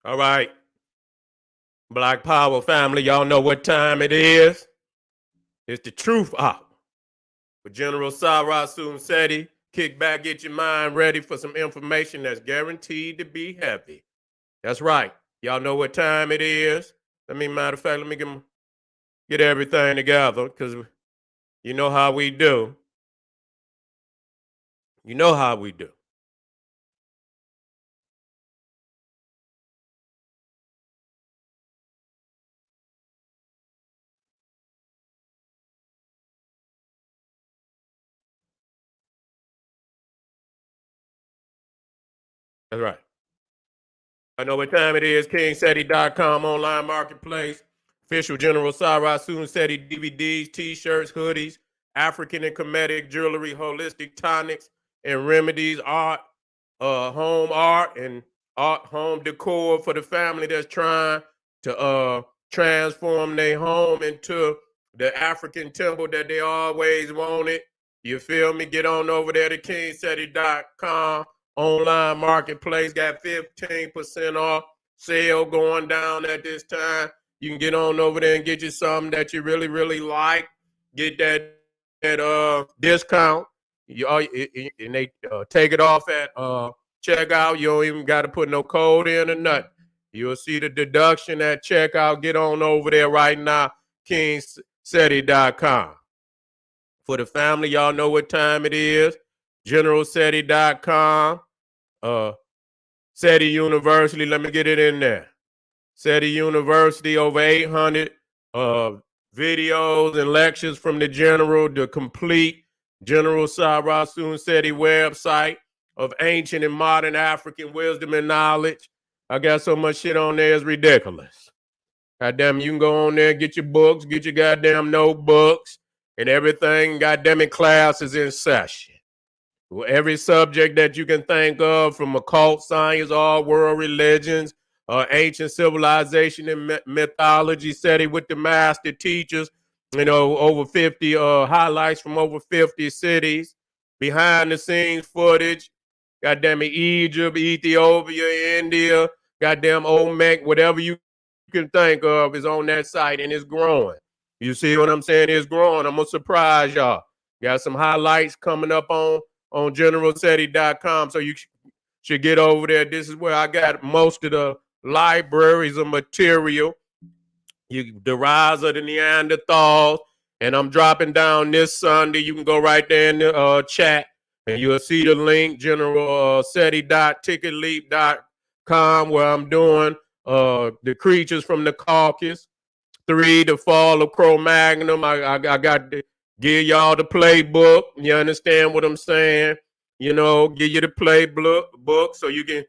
All right, Black Power family, y'all know what time it is. It's the Truth Hour with General Seti. Kick back, get your mind ready for some information that's guaranteed to be heavy. That's right. Y'all know what time it is. Matter of fact, let me get everything together because you know how we do. You know how we do. That's right. I know what time it is. KingSeti.com online marketplace. Official General Seti DVDs, t-shirts, hoodies, African and Kemetic jewelry, holistic tonics and remedies, home art and home decor for the family that's trying to transform their home into the African temple that they always wanted. You feel me? Get on over there to KingSeti.com online marketplace. Got 15% off sale going down at this time. You can get on over there and get you something that you really, really like. Get that discount. And they take it off at checkout. You don't even got to put no code in or nothing. You'll see the deduction at checkout. Get on over there right now, KingSeti.com. For the family, y'all know what time it is. GeneralSeti.com. Seti University, let me get it in there. Seti University, over 800 videos and lectures from the General, the complete General Seti website of ancient and modern African wisdom and knowledge. I got so much shit on there, it's ridiculous. Goddamn, you can go on there, get your books, get your goddamn notebooks, and everything, goddamn it, class is in session. Every subject that you can think of, from occult science, all world religions, ancient civilization and mythology, Seti with the master teachers, over 50 highlights from over 50 cities, behind the scenes footage, goddamn it, Egypt, Ethiopia, India, goddamn Olmec, whatever you can think of is on that site, and it's growing. You see what I'm saying? It's growing. I'm gonna surprise y'all. Got some highlights coming up on GeneralSeti.com, so you should get over there. This is where I got most of the libraries of material. The rise of the Neanderthals, and I'm dropping down this Sunday. You can go right there in the chat, and you'll see the link, GeneralSeti.ticketleap.com, where I'm doing the creatures from the Caucasus. 3, the fall of Cro-Magnon. I got to give y'all the playbook. You understand what I'm saying? Give you the playbook so you can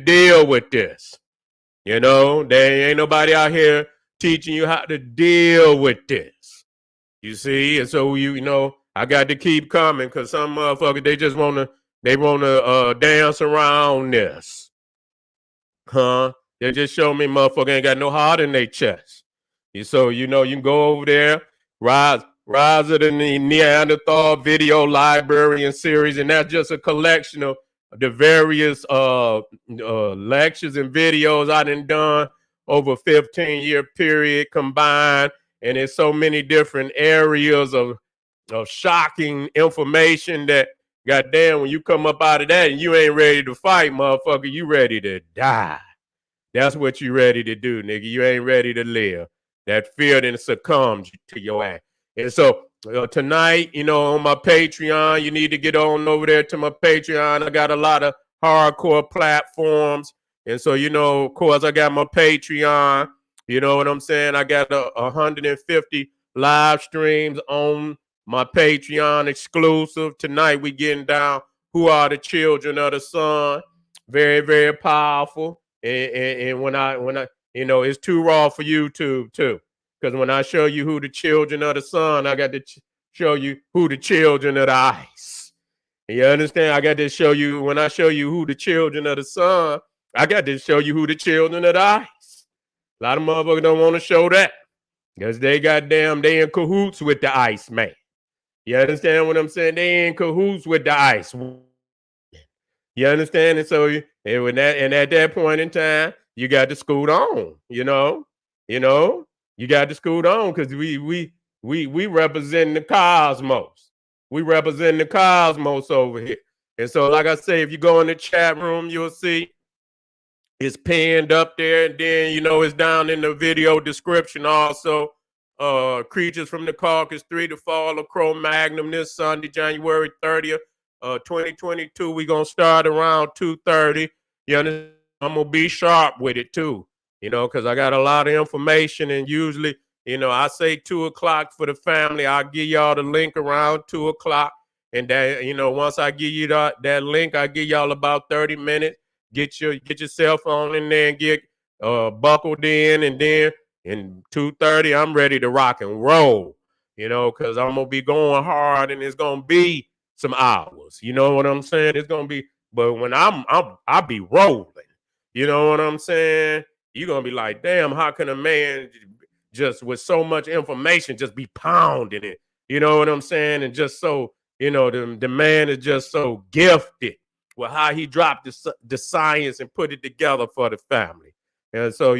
deal with this. There ain't nobody out here teaching you how to deal with this. You see, and so I got to keep coming because some motherfuckers they wanna dance around this, huh? They just show me motherfucker ain't got no heart in their chest. So you can go over there, rise of the Neanderthal video library and series, and that's just a collection of the various lectures and videos I done over a 15-year period combined, and there's so many different areas of shocking information that, goddamn, when you come up out of that and you ain't ready to fight, motherfucker, you ready to die. That's what you ready to do, nigga. You ain't ready to live. That fear then succumbs to your ass. And so tonight, on my Patreon, you need to get on over there to my Patreon. I got a lot of hardcore platforms. And so, of course, I got my Patreon. You know what I'm saying? I got 150 live streams on my Patreon exclusive. Tonight, we getting down Who Are the Children of the Sun. Very, very powerful. And when I it's too raw for YouTube too, because when I show you who the children of the sun, I got to show you who the children of the ice. You understand? I got to show you, when I show you who the children of the sun, I got to show you who the children of the ice. A lot of motherfuckers don't want to show that because they in cahoots with the ice man. You understand what I'm saying? They in cahoots with the ice. You understand? And so, and at that point in time, you got to scoot on, you know, you got to scoot on because we represent the cosmos. We represent the cosmos over here. And so, like I say, if you go in the chat room, you'll see it's pinned up there, and then it's down in the video description also. Creatures from the Caucasus 3, The Fall of Cro-Magnon, this Sunday, January 30th, 2022. We're gonna start around 2:30. You understand? I'm gonna be sharp with it too, because I got a lot of information, and usually, I say 2 o'clock for the family. I'll give y'all the link around 2 o'clock. And that, once I give you that link, I give y'all about 30 minutes. Get your cell phone in there and get buckled in, and then in 2:30, I'm ready to rock and roll, because I'm gonna be going hard, and it's gonna be some hours. You know what I'm saying? It's gonna be, but when I'll be rolling. You know what I'm saying? You're gonna be like, damn, how can a man just with so much information just be pounding it? You know what I'm saying? And just so, the man is just so gifted with how he dropped the science and put it together for the family. And so,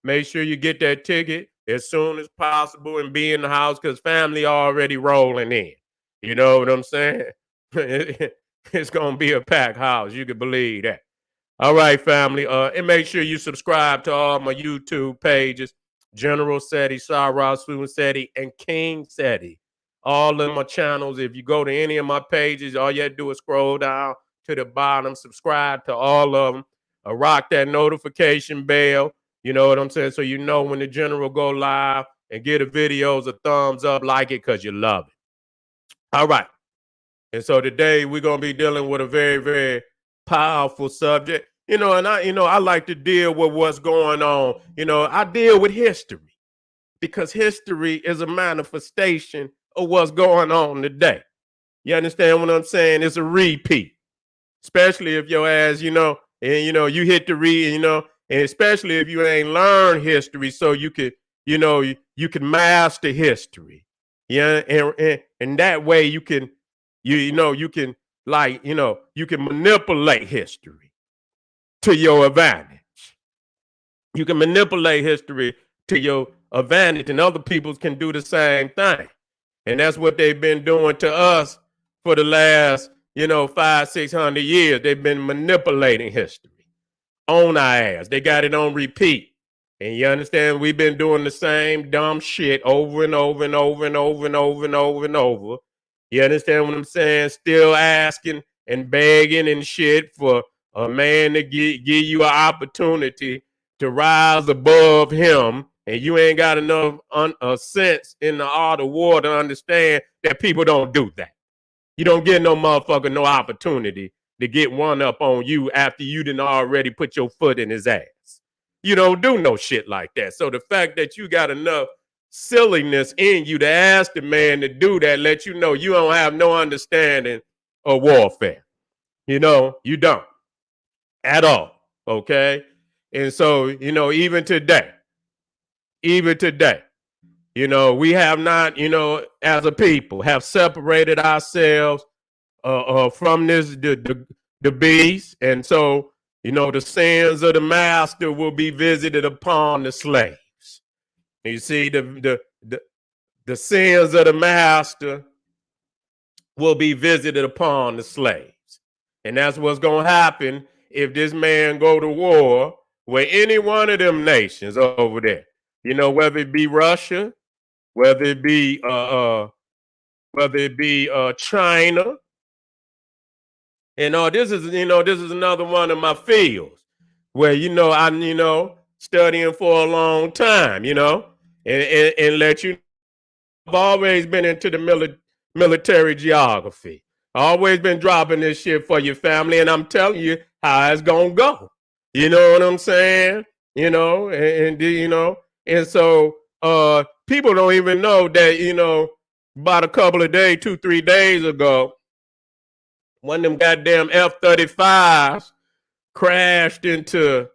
make sure you get that ticket as soon as possible and be in the house because family already rolling in. You know what I'm saying? It's going to be a packed house. You can believe that. All right, family. And make sure you subscribe to all my YouTube pages, General Seti, Sarasu Seti, and King Seti. All of my channels. If you go to any of my pages, all you have to do is scroll down to the bottom, subscribe to all of them, rock that notification bell. You know what I'm saying? So when the general go live, and give the videos a thumbs up, like it because you love it. All right. And so today we're going to be dealing with a very, very powerful subject. And I like to deal with what's going on. I deal with history because history is a manifestation of what's going on today. You understand what I'm saying? It's a repeat, especially if your ass, and you hit the read, and especially if you ain't learned history, so you could, you can master history. Yeah, and that way you can, you can you can manipulate history to your advantage. You can manipulate history to your advantage, and other people can do the same thing. And that's what they've been doing to us for the last, 500-600 years. They've been manipulating history on our ass. They got it on repeat. And you understand, we've been doing the same dumb shit over and over and over and over and over and over and over. You understand what I'm saying? Still asking and begging and shit for a man to give you an opportunity to rise above him. And you ain't got enough sense in the art of war to understand that people don't do that. You don't get no motherfucker no opportunity to get one up on you after you done already put your foot in his ass. You don't do no shit like that. So the fact that you got enough silliness in you to ask the man to do that let you know you don't have no understanding of warfare. You don't at all. Okay. And so, even today, we have not, as a people, have separated ourselves from the beast. And so, the sins of the master will be visited upon the slaves. You see, the sins of the master will be visited upon the slaves. And that's what's going to happen if this man go to war with any one of them nations over there. Whether it be Russia, whether it be China. And this is another one of my fields where I studying for a long time, and let you. I've always been into the military geography. Always been dropping this shit for your family, and I'm telling you how it's gonna go. You know what I'm saying? And so people don't even know that about a couple of days, 2-3 days ago, one of them goddamn F-35s crashed into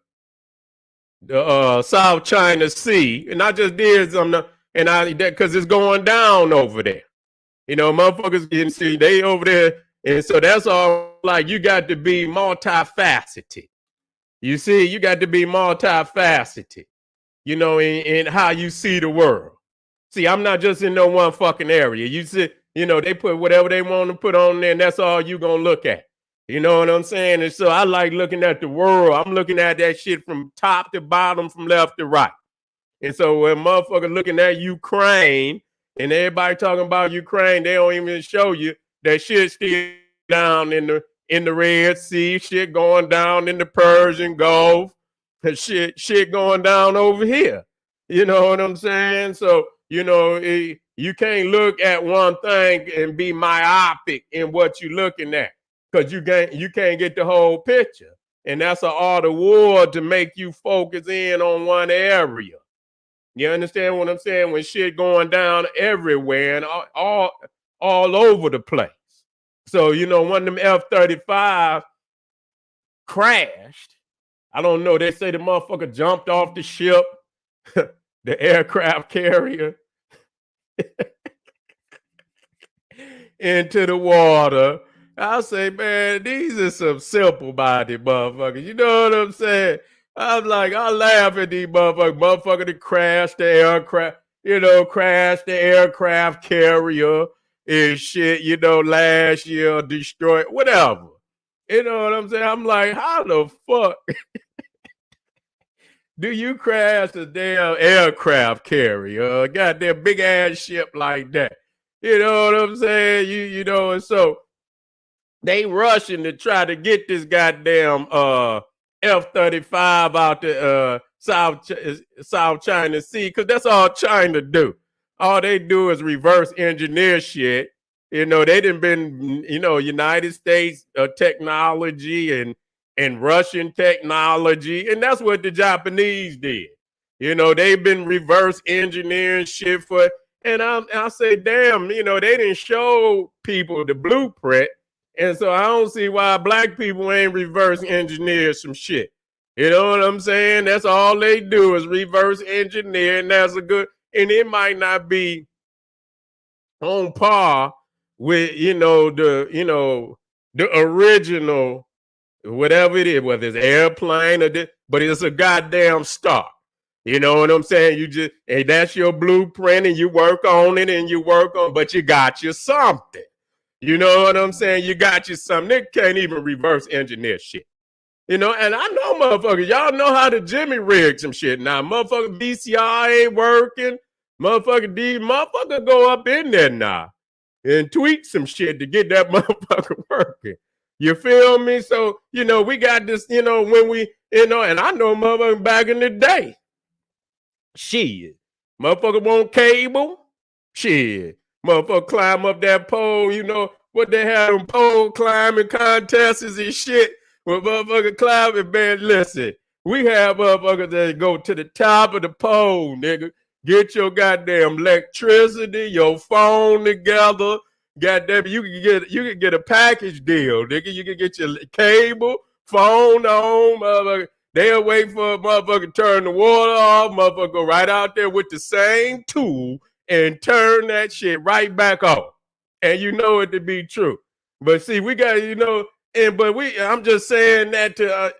the South China Sea, and I just did something, because it's going down over there. Motherfuckers can see they over there, and so that's all. Like, you got to be multifaceted. You see, you got to be multifaceted, in how you see the world. See, I'm not just in no one fucking area. You see, they put whatever they want to put on there, and that's all you gonna look at. You know what I'm saying? And so I like looking at the world. I'm looking at that shit from top to bottom, from left to right. And so when motherfuckers looking at Ukraine and everybody talking about Ukraine, they don't even show you that shit still down in the Red Sea, shit going down in the Persian Gulf, shit going down over here. You know what I'm saying? So, you can't look at one thing and be myopic in what you're looking at, because you can't get the whole picture. And that's an art of war to make you focus in on one area. You understand what I'm saying? When shit going down everywhere and all over the place. So, one of them F-35 crashed. I don't know. They say the motherfucker jumped off the ship, the aircraft carrier, into the water. I say, man, these are some simple-minded motherfuckers. You know what I'm saying? I'm like, I laugh at these motherfuckers that crashed the aircraft, crashed the aircraft carrier and shit, last year, destroyed, whatever. You know what I'm saying? I'm like, how the fuck do you crash a damn aircraft carrier, a goddamn big ass ship like that? You know what I'm saying? And so they rushing to try to get this goddamn F-35 out the South China Sea, because that's all China do. All they do is reverse engineer shit. They done been, United States technology and Russian technology, and that's what the Japanese did. They've been reverse engineering shit for, and I say, damn, they didn't show people the blueprint. And so I don't see why black people ain't reverse engineer some shit. You know what I'm saying? That's all they do is reverse engineer, and that's and it might not be on par with, the original, whatever it is, whether it's airplane or this, but it's a goddamn start. You know what I'm saying? And that's your blueprint, and you work on it, but you got you something. You know what I'm saying? You got you something. They can't even reverse engineer shit. And I know motherfuckers, y'all know how to Jimmy rig some shit now. Motherfucker VCR ain't working. Motherfucker go up in there now and tweak some shit to get that motherfucker working. You feel me? So, we got this, when we, and I know motherfucker back in the day. Shit. Motherfucker want cable? Shit. Motherfucker climb up that pole, what they have them pole climbing contests and shit. When motherfucker climbing, man, listen. We have motherfuckers that go to the top of the pole, nigga. Get your goddamn electricity, your phone together. Goddamn, you can get a package deal, nigga. You can get your cable, phone on, motherfucker. They'll wait for a motherfucker to turn the water off. Motherfucker go right out there with the same tool and turn that shit right back off. And you know it to be true. But see, we got, I'm just saying that to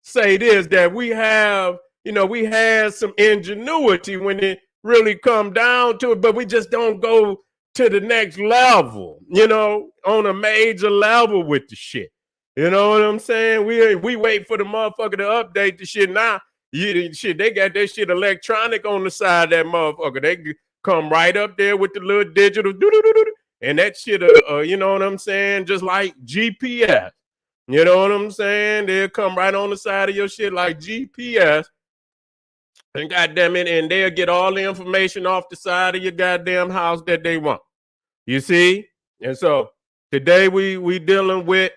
say this, that we have, we had some ingenuity when it really come down to it, but we just don't go to the next level, on a major level with the shit. You know what I'm saying? We wait for the motherfucker to update the shit now. They got that shit electronic on the side of that motherfucker. They come right up there with the little digital and that shit, you know what I'm saying? Just like GPS. You know what I'm saying? They'll come right on the side of your shit like GPS. And goddamn it, and they'll get all the information off the side of your goddamn house that they want. You see? And so today we dealing with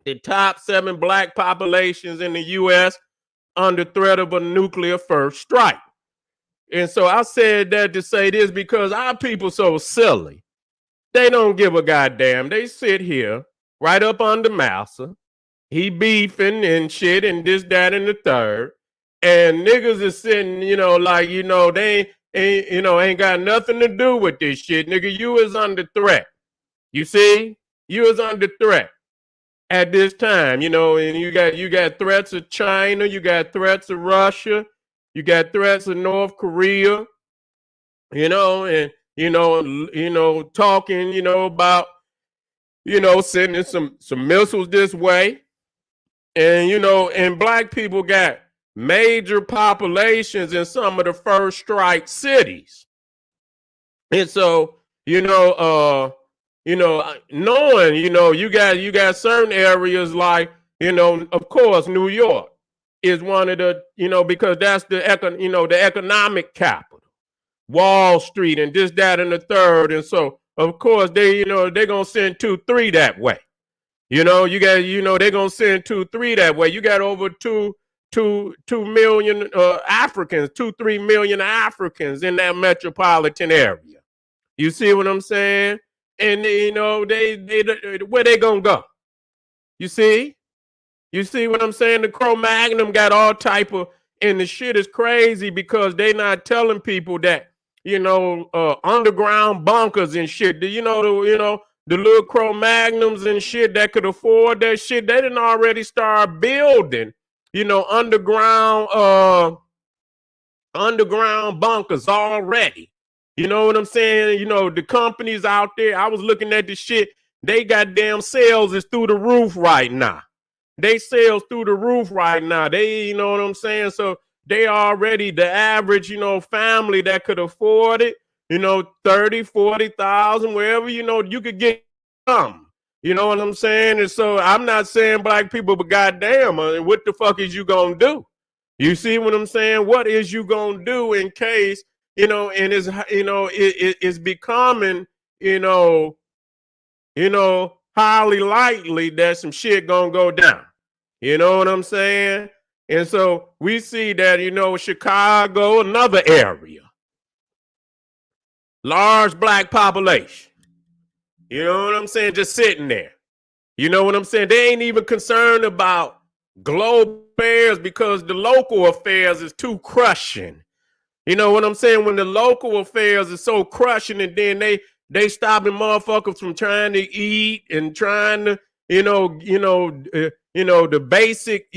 the top 7 black populations in the U.S. under threat of a nuclear first strike. And so I said that to say this because our people so silly. They don't give a goddamn. They sit here right up under Massa. He beefing and shit and this, that, and the third. And niggas is sitting, they ain't got nothing to do with this shit. Nigga, you is under threat. You see? You is under threat. at this time, and you got threats of China, you got threats of Russia, you got threats of North Korea, and talking, about, sending some missiles this way. And black people got major populations in some of the first strike cities. And so, knowing, you got certain areas like, of course, New York is one of the, because that's the economic capital, Wall Street, and this, that, and the third. And so, of course, they're gonna send 2-3 that way. They're gonna send 2-3 that way. You got over 2 million Africans, 2-3 million Africans in that metropolitan area. You see what I'm saying? And they where they gonna go? You see? You see what I'm saying? The Cro-Magnon got all type of, and the shit is crazy because they not telling people that, underground bunkers and shit. The little Cro-Magnons and shit that could afford that shit, they didn't already start building, underground bunkers already. You know what I'm saying? The companies out there, I was looking at the shit, they goddamn sales is through the roof right now. They sales through the roof right now. They, you know what I'm saying? So they already the average, family that could afford it, 30, 40,000, wherever, you could get some. You know what I'm saying? And so I'm not saying black people, but goddamn, what the fuck is you gonna do? You see what I'm saying? What is you gonna do in case, and it's becoming, highly likely that some shit gonna go down. You know what I'm saying? And so we see that, Chicago, another area, large black population. You know what I'm saying? Just sitting there. You know what I'm saying? They ain't even concerned about global affairs because the local affairs is too crushing. You know what I'm saying? When the local affairs is so crushing, and then they stopping motherfuckers from trying to eat and trying to, the basic,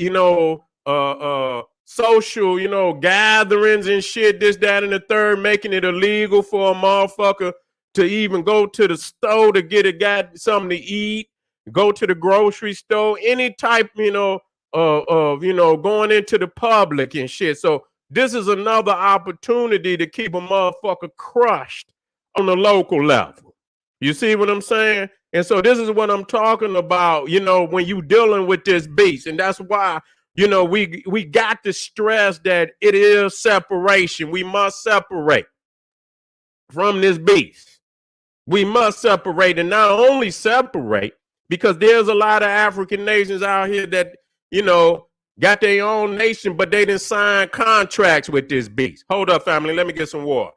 social, gatherings and shit, this, that, and the third, making it illegal for a motherfucker to even go to the store to got something to eat, go to the grocery store, any type, of, going into the public and shit. So this is another opportunity to keep a motherfucker crushed on the local level. You see what I'm saying? And so this is what I'm talking about, when you dealing with this beast. And that's why, we got to stress that it is separation. We must separate from this beast. We must separate, and not only separate, because there's a lot of African nations out here that, got their own nation, but they didn't sign contracts with this beast. Hold up, family. Let me get some water.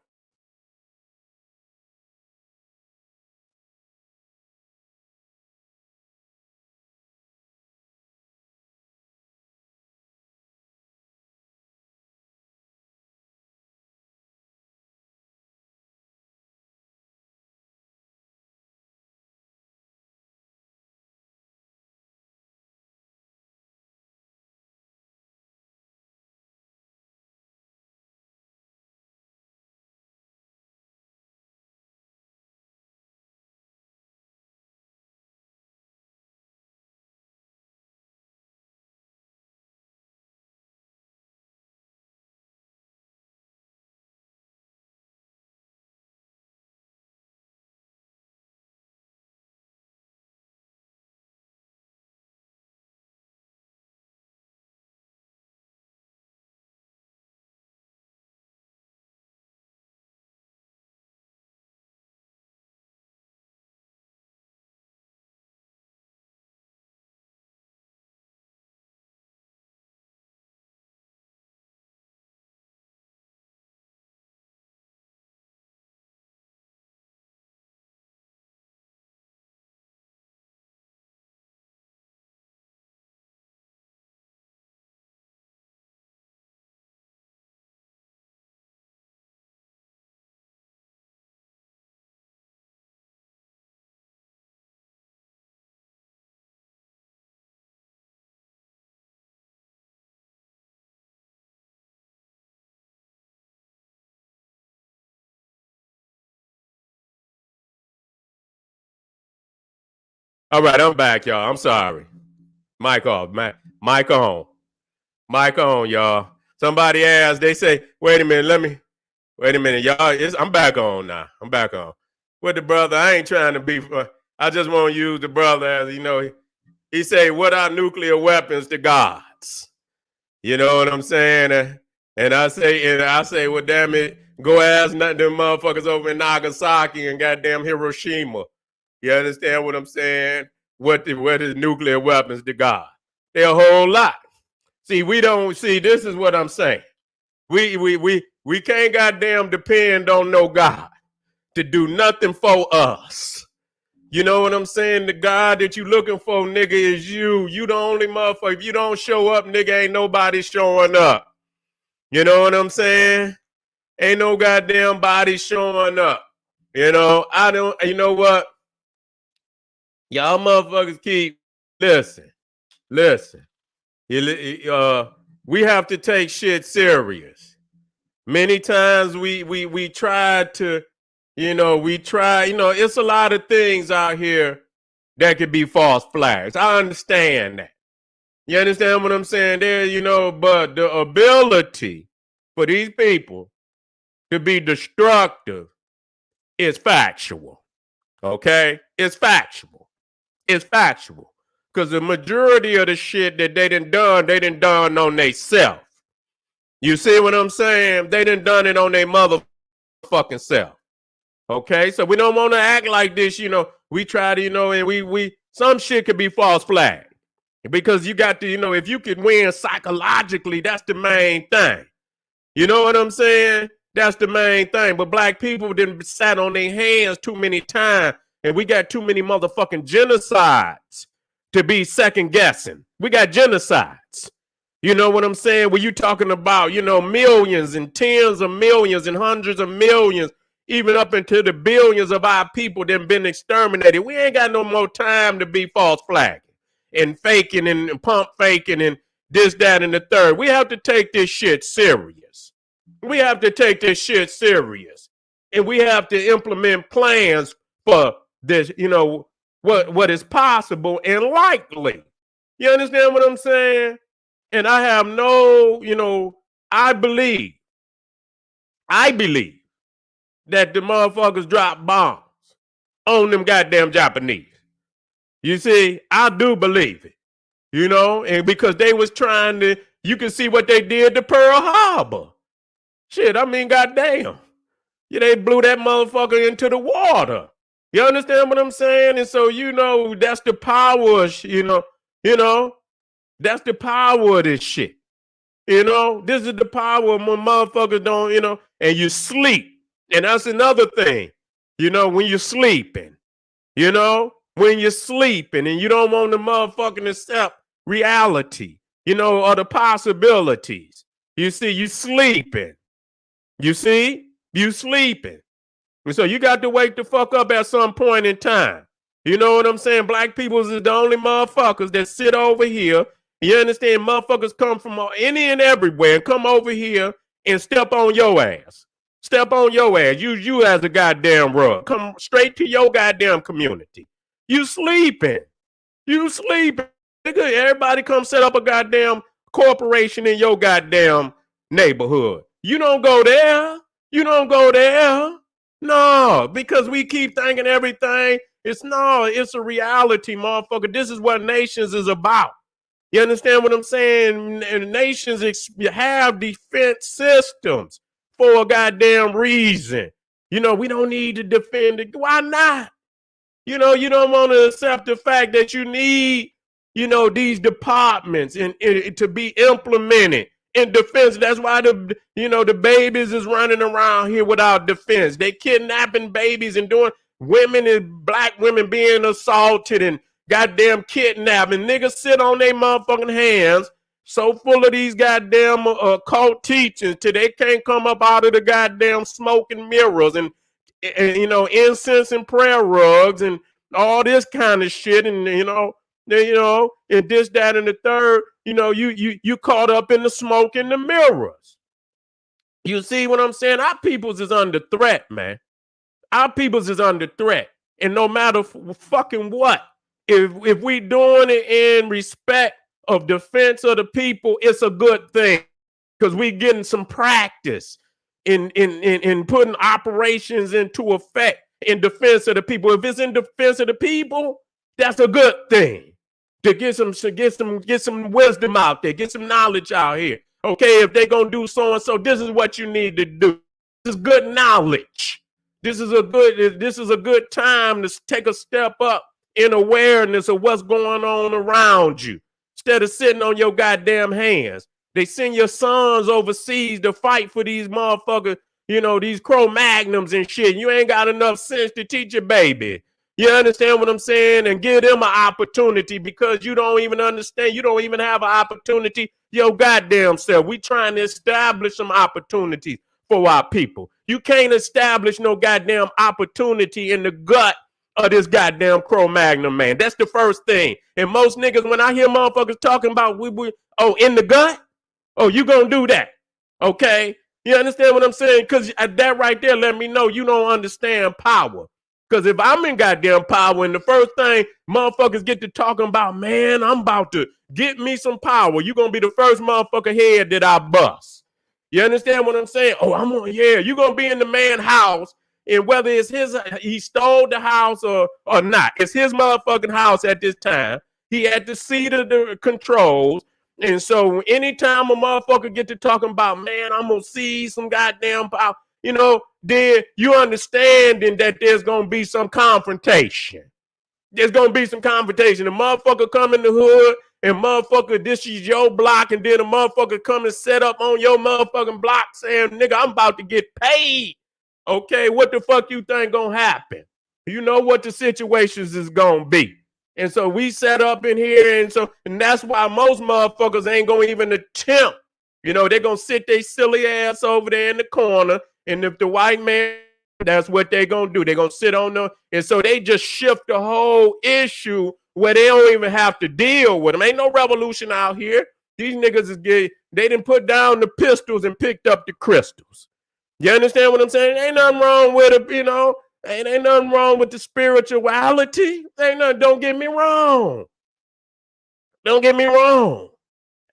All right, I'm back, y'all. I'm sorry. Mic off. Mic on. Mic on, y'all. Somebody asked, they say, wait a minute, y'all. I'm back on now. I'm back on. With the brother, I ain't trying to be, I just want to use the brother as, he say, what are nuclear weapons to gods? You know what I'm saying? And I say, well, damn it, go ask them motherfuckers over in Nagasaki and goddamn Hiroshima. You understand what I'm saying? What is nuclear weapons to God? They're a whole lot. See, we don't see. This is what I'm saying. We can't goddamn depend on no God to do nothing for us. You know what I'm saying? The God that you looking for, nigga, is you. You the only motherfucker. If you don't show up, nigga, ain't nobody showing up. You know what I'm saying? Ain't no goddamn body showing up. You know, you know what? Y'all motherfuckers keep, listen. We have to take shit serious. Many times we try to, it's a lot of things out here that could be false flags. I understand that. You understand what I'm saying? But the ability for these people to be destructive is factual. Okay? It's factual. Because the majority of the shit that they done on they self. You see what I'm saying? They done it on their motherfucking self. Okay? So we don't want to act like this, we try to, and we some shit could be false flag. Because you got to, if you can win psychologically, that's the main thing. You know what I'm saying? That's the main thing. But black people didn't sat on their hands too many times, and we got too many motherfucking genocides to be second guessing. We got genocides. You know what I'm saying? When you talking about, millions and tens of millions and hundreds of millions, even up into the billions of our people that have been exterminated. We ain't got no more time to be false flagging and faking and pump faking and this, that, and the third. We have to take this shit serious. And we have to implement plans for this, what is possible and likely. You understand what I'm saying? And I have I believe that the motherfuckers drop bombs on them goddamn Japanese. You see, I do believe it. And because they was trying to, you can see what they did to Pearl Harbor. Shit, I mean, goddamn. They blew that motherfucker into the water. You understand what I'm saying? And so, that's the power, that's the power of this shit. This is the power of when motherfuckers don't, and you sleep. And that's another thing, when you're sleeping, when you're sleeping and you don't want the motherfucking accept reality, or the possibilities. You see, you sleeping. You see, you sleeping. And so you got to wake the fuck up at some point in time. You know what I'm saying? Black people is the only motherfuckers that sit over here. You understand? Motherfuckers come from any and everywhere and come over here and step on your ass. Step on your ass. Use you as a goddamn rug. Come straight to your goddamn community. You sleeping. Everybody come set up a goddamn corporation in your goddamn neighborhood. You don't go there. No, because we keep thinking everything. It's a reality, motherfucker. This is what nations is about. You understand what I'm saying? And nations have defense systems for a goddamn reason. We don't need to defend it. Why not? You don't want to accept the fact that you need, these departments and to be implemented in defense. That's why the babies is running around here without defense. They kidnapping babies and doing women and black women being assaulted and goddamn kidnapping. Niggas sit on their motherfucking hands so full of these goddamn cult teachings till they can't come up out of the goddamn smoke and mirrors and incense and prayer rugs and all this kind of shit, and and this, that, and the third. You caught up in the smoke and the mirrors. You see what I'm saying? Our peoples is under threat, man. Our peoples is under threat, and no matter fucking what, if we doing it in respect of defense of the people, it's a good thing because we getting some practice in putting operations into effect in defense of the people. If it's in defense of the people, that's a good thing. To get some wisdom out there, get some knowledge out here. Okay, if they gonna do so and so, this is what you need to do. This is good knowledge. This is a good time to take a step up in awareness of what's going on around you. Instead of sitting on your goddamn hands. They send your sons overseas to fight for these motherfuckers, these Cro-Magnums and shit. You ain't got enough sense to teach your baby. You understand what I'm saying? And give them an opportunity because you don't even understand. You don't even have an opportunity your goddamn self. We trying to establish some opportunities for our people. You can't establish no goddamn opportunity in the gut of this goddamn Cro-Magnon, man. That's the first thing. And most niggas, when I hear motherfuckers talking about in the gut, you gonna do that. Okay? You understand what I'm saying? Because that right there let me know you don't understand power. Because if I'm in goddamn power and the first thing motherfuckers get to talking about, man, I'm about to get me some power, you're going to be the first motherfucker head that I bust. You understand what I'm saying? You're going to be in the man's house, and whether it's he stole the house or not, it's his motherfucking house at this time. He had the seat of the controls. And so anytime a motherfucker get to talking about, man, I'm going to seize some goddamn power, then you understanding that there's going to be some confrontation. There's going to be some confrontation. The motherfucker come in the hood and motherfucker, this is your block, and then the motherfucker come and set up on your motherfucking block saying, nigga, I'm about to get paid. Okay, what the fuck you think going to happen? You know what the situations is going to be. And so we set up in here, and that's why most motherfuckers ain't going to even attempt. They're going to sit their silly ass over there in the corner. And if the white man, that's what they're going to do. They're going to sit on them. And so they just shift the whole issue where they don't even have to deal with them. Ain't no revolution out here. These niggas is gay. They didn't put down the pistols and picked up the crystals. You understand what I'm saying? Ain't nothing wrong with it, Ain't nothing wrong with the spirituality. Don't get me wrong. Don't get me wrong.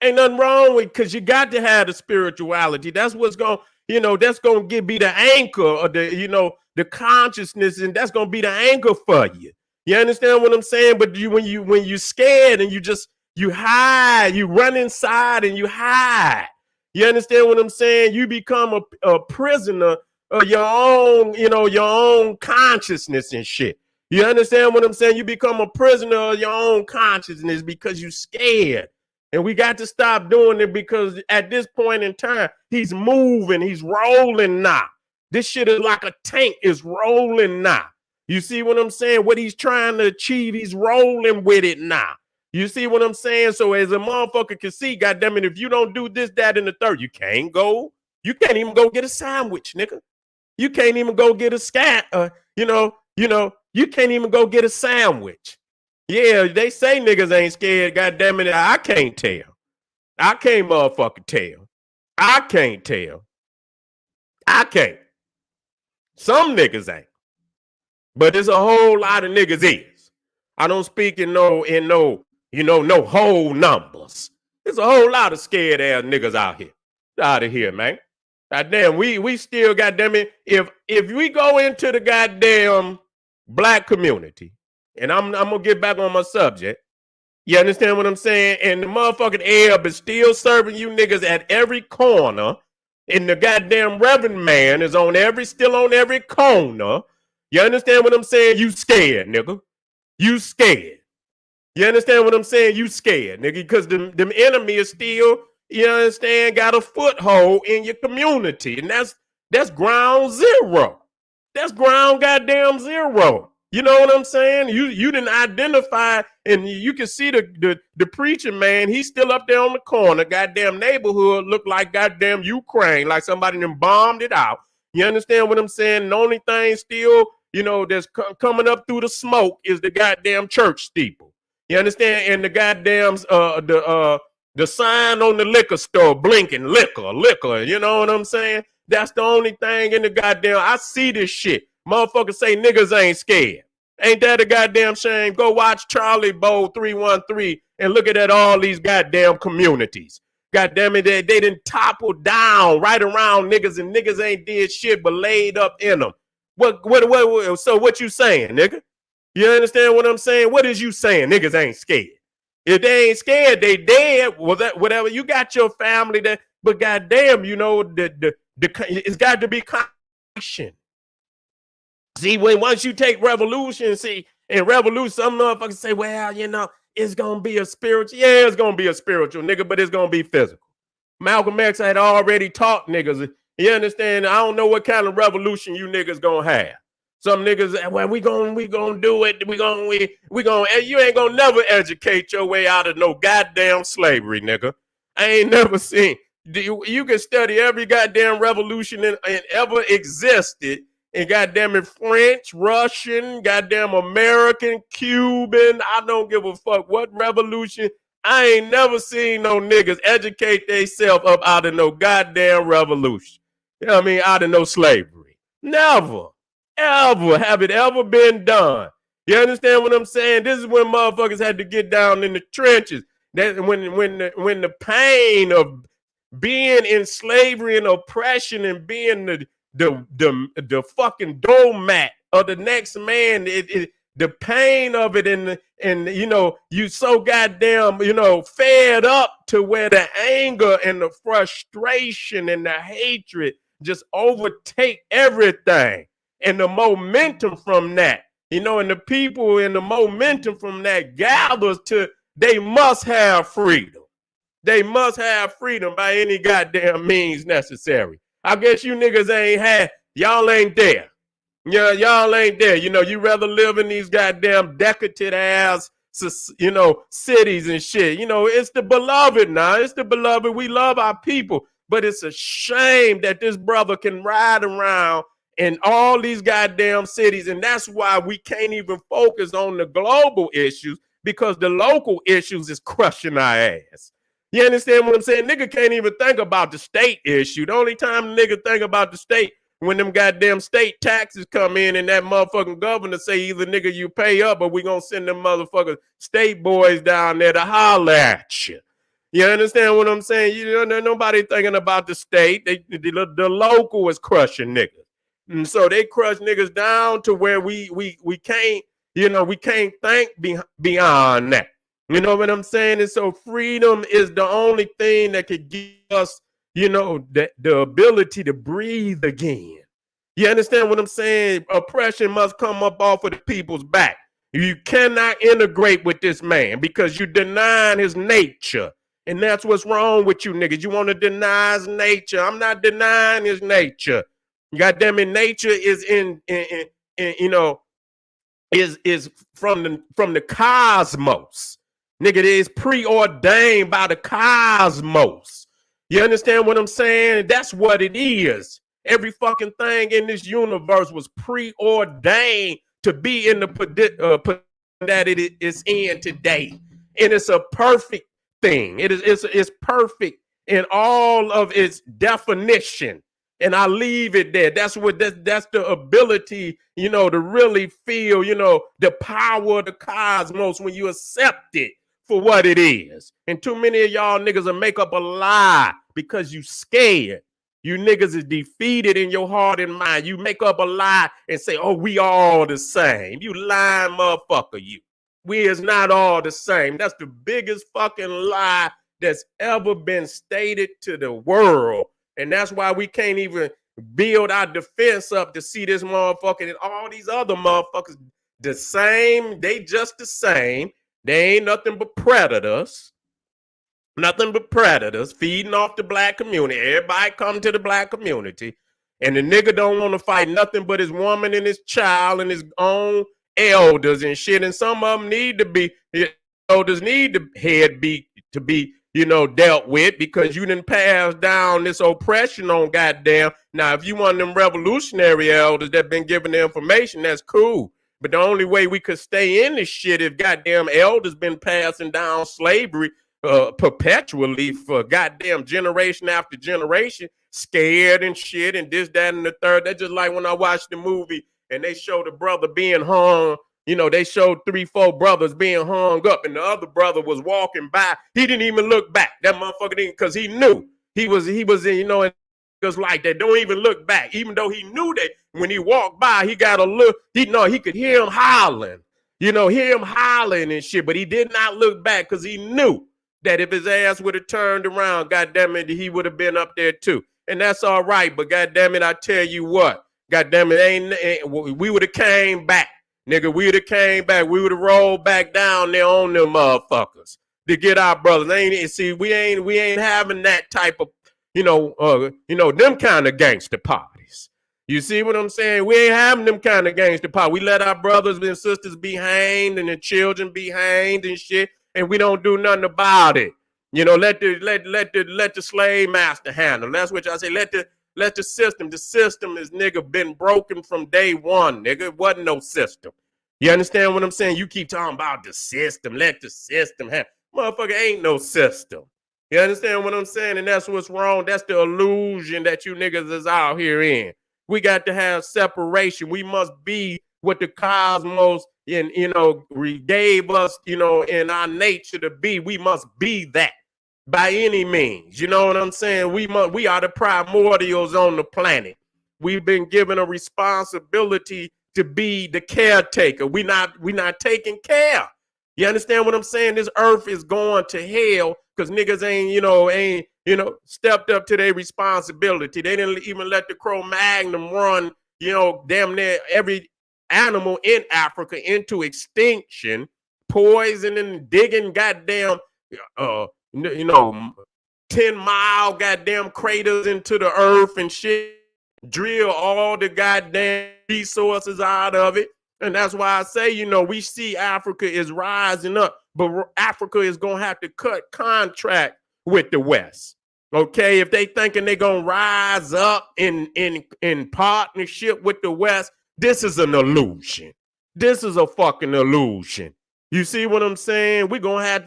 Ain't nothing wrong with, because you got to have the spirituality. That's what's going, that's going to be the anchor of the consciousness, and that's going to be the anchor for you. You understand what I'm saying? But when you scared and you hide, you run inside and you hide. You understand what I'm saying? You become a prisoner of your own consciousness and shit. You understand what I'm saying? You become a prisoner of your own consciousness because you scared. And we got to stop doing it because at this point in time, he's moving, he's rolling now. This shit is like a tank, is rolling now. You see what I'm saying? What he's trying to achieve, he's rolling with it now. You see what I'm saying? So as a motherfucker can see, goddamn it, if you don't do this, that, and the third, you can't even go get a sandwich, nigga. You can't even go get a you can't even go get a sandwich. Yeah, they say niggas ain't scared. Goddamn it, I can't tell. I can't motherfucking tell. I can't tell. I can't. Some niggas ain't, but there's a whole lot of niggas is. I don't speak in no whole numbers. There's a whole lot of scared ass niggas out here. Out of here, man. Goddamn, we still, goddamn it. If we go into the goddamn black community. And I'm gonna get back on my subject. You understand what I'm saying? And the motherfucking Arab is still serving you niggas at every corner. And the goddamn Reverend man is still on every corner. You understand what I'm saying? You scared, nigga. You scared. You understand what I'm saying? You scared, nigga, because them enemy is still, you understand, got a foothold in your community. And that's ground zero. That's ground goddamn zero. You know what I'm saying? You didn't identify, and you can see the preacher, man. He's still up there on the corner. Goddamn neighborhood look like goddamn Ukraine, like somebody done bombed it out. You understand what I'm saying? The only thing still, that's coming up through the smoke is the goddamn church steeple. You understand? And the goddamn the sign on the liquor store blinking liquor. You know what I'm saying? That's the only thing in the goddamn. I see this shit. Motherfuckers say niggas ain't scared. Ain't that a goddamn shame? Go watch Charlie Bowl 313 and look at all these goddamn communities. Goddamn it, they didn't topple down right around niggas, and niggas ain't did shit but laid up in them. So what you saying, nigga? You understand what I'm saying? What is you saying? Niggas ain't scared. If they ain't scared, they dead. Well, that whatever. You got your family that, but goddamn, you know it's got to be competition. See, once you take revolution, in revolution, some motherfuckers say, well, you know, it's gonna be a spiritual. Yeah, it's gonna be a spiritual, nigga, but it's gonna be physical. Malcolm X had already taught niggas. You understand? I don't know what kind of revolution you niggas gonna have. Some niggas, well, we gonna do it. We gonna. You ain't gonna never educate your way out of no goddamn slavery, nigga. I ain't never seen. You can study every goddamn revolution and ever existed. And goddamn it, French, Russian, goddamn American, Cuban. I don't give a fuck what revolution. I ain't never seen no niggas educate themselves up out of no goddamn revolution. You know what I mean? Out of no slavery. Never, ever have it ever been done. You understand what I'm saying? This is when motherfuckers had to get down in the trenches. That when the pain of being in slavery and oppression and being the fucking doormat of the next man, the pain of it, and you know, you so goddamn, you know, fed up to where the anger and the frustration and the hatred just overtake everything, and the momentum from that, you know, and the people and the momentum from that gathers to they must have freedom. They must have freedom by any goddamn means necessary. I guess you niggas ain't had, y'all ain't there. Yeah, y'all ain't there. You know, you rather live in these goddamn decadent ass, you know, cities and shit. You know, it's the beloved now. It's the beloved. We love our people. But it's a shame that this brother can ride around in all these goddamn cities. And that's why we can't even focus on the global issues, because the local issues is crushing our ass. You understand what I'm saying? Nigga can't even think about the state issue. The only time nigga think about the state when them goddamn state taxes come in and that motherfucking governor say either nigga you pay up or we gonna send them motherfucking state boys down there to holler at you. You understand what I'm saying? You know, nobody thinking about the state. The local is crushing niggas. And so they crush niggas down to where we can't, you know, we can't think beyond that. You know what I'm saying? And so freedom is the only thing that could give us, you know, the ability to breathe again. You understand what I'm saying? Oppression must come up off of the people's back. You cannot integrate with this man because you're denying his nature. And that's what's wrong with you niggas. You want to deny his nature. I'm not denying his nature. Goddamn it, nature is in you know, is from the cosmos. Nigga, it is preordained by the cosmos. You understand what I'm saying? That's what it is. Every fucking thing in this universe was preordained to be in the that it is in today. And it's a perfect thing. It's perfect in all of its definition. And I leave it there. That's the ability, you know, to really feel, you know, the power of the cosmos when you accept it for what it is. And too many of y'all niggas will make up a lie because you scared. You niggas is defeated in your heart and mind. You make up a lie and say, oh, we all the same. You lying motherfucker, you. We is not all the same. That's the biggest fucking lie that's ever been stated to the world. And that's why we can't even build our defense up to see this motherfucker and all these other motherfuckers the same. They just the same. They ain't nothing but predators. Nothing but predators feeding off the black community. Everybody come to the black community. And the nigga don't want to fight nothing but his woman and his child and his own elders and shit. And some of them need to be, elders need the head beat to be, you know, dealt with because you didn't pass down this oppression on goddamn. Now, if you want them revolutionary elders that been given the information, that's cool. But the only way we could stay in this shit if goddamn elders been passing down slavery perpetually for goddamn generation after generation, scared and shit and this, that, and the third. That's just like when I watched the movie and they show the brother being hung they showed 3-4 brothers being hung up, and the other brother was walking by. He didn't even look back. That motherfucker didn't, because he knew he was in, just like that. Don't even look back, even though he knew that when he walked by, he got a look. He could hear him hollering, hear him hollering and shit, but he did not look back because he knew that if his ass would have turned around, goddamn it, he would have been up there too. And that's all right, but goddamn it, I tell you what, goddamn it, we would have came back, nigga. We would have came back. We would have rolled back down there on them motherfuckers to get our brothers. We ain't having that type of, them kind of gangster parties. You see what I'm saying? We ain't having them kind of gangster parties. We let our brothers and sisters be hanged and the children be hanged and shit, and we don't do nothing about it. Let the slave master handle. That's what I say. Let the system. The system is, nigga, been broken from day one, nigga. It wasn't no system. You understand what I'm saying? You keep talking about the system. Let the system have. Motherfucker, ain't no system. You understand what I'm saying? And that's what's wrong. That's the illusion that you niggas is out here in. We got to have separation. We must be what the cosmos gave us, in our nature to be. We must be that by any means. You know what I'm saying? We are the primordials on the planet. We've been given a responsibility to be the caretaker. We not taking care. You understand what I'm saying? This earth is going to hell because niggas ain't stepped up to their responsibility. They didn't even let the Cro-Magnon run, damn near every animal in Africa into extinction, poisoning, digging goddamn 10-mile goddamn craters into the earth and shit, drill all the goddamn resources out of it. And that's why I say, we see Africa is rising up, but Africa is going to have to cut contract with the West. Okay, if they thinking they're going to rise up in partnership with the West, this is an illusion. This is a fucking illusion. You see what I'm saying? We're going to have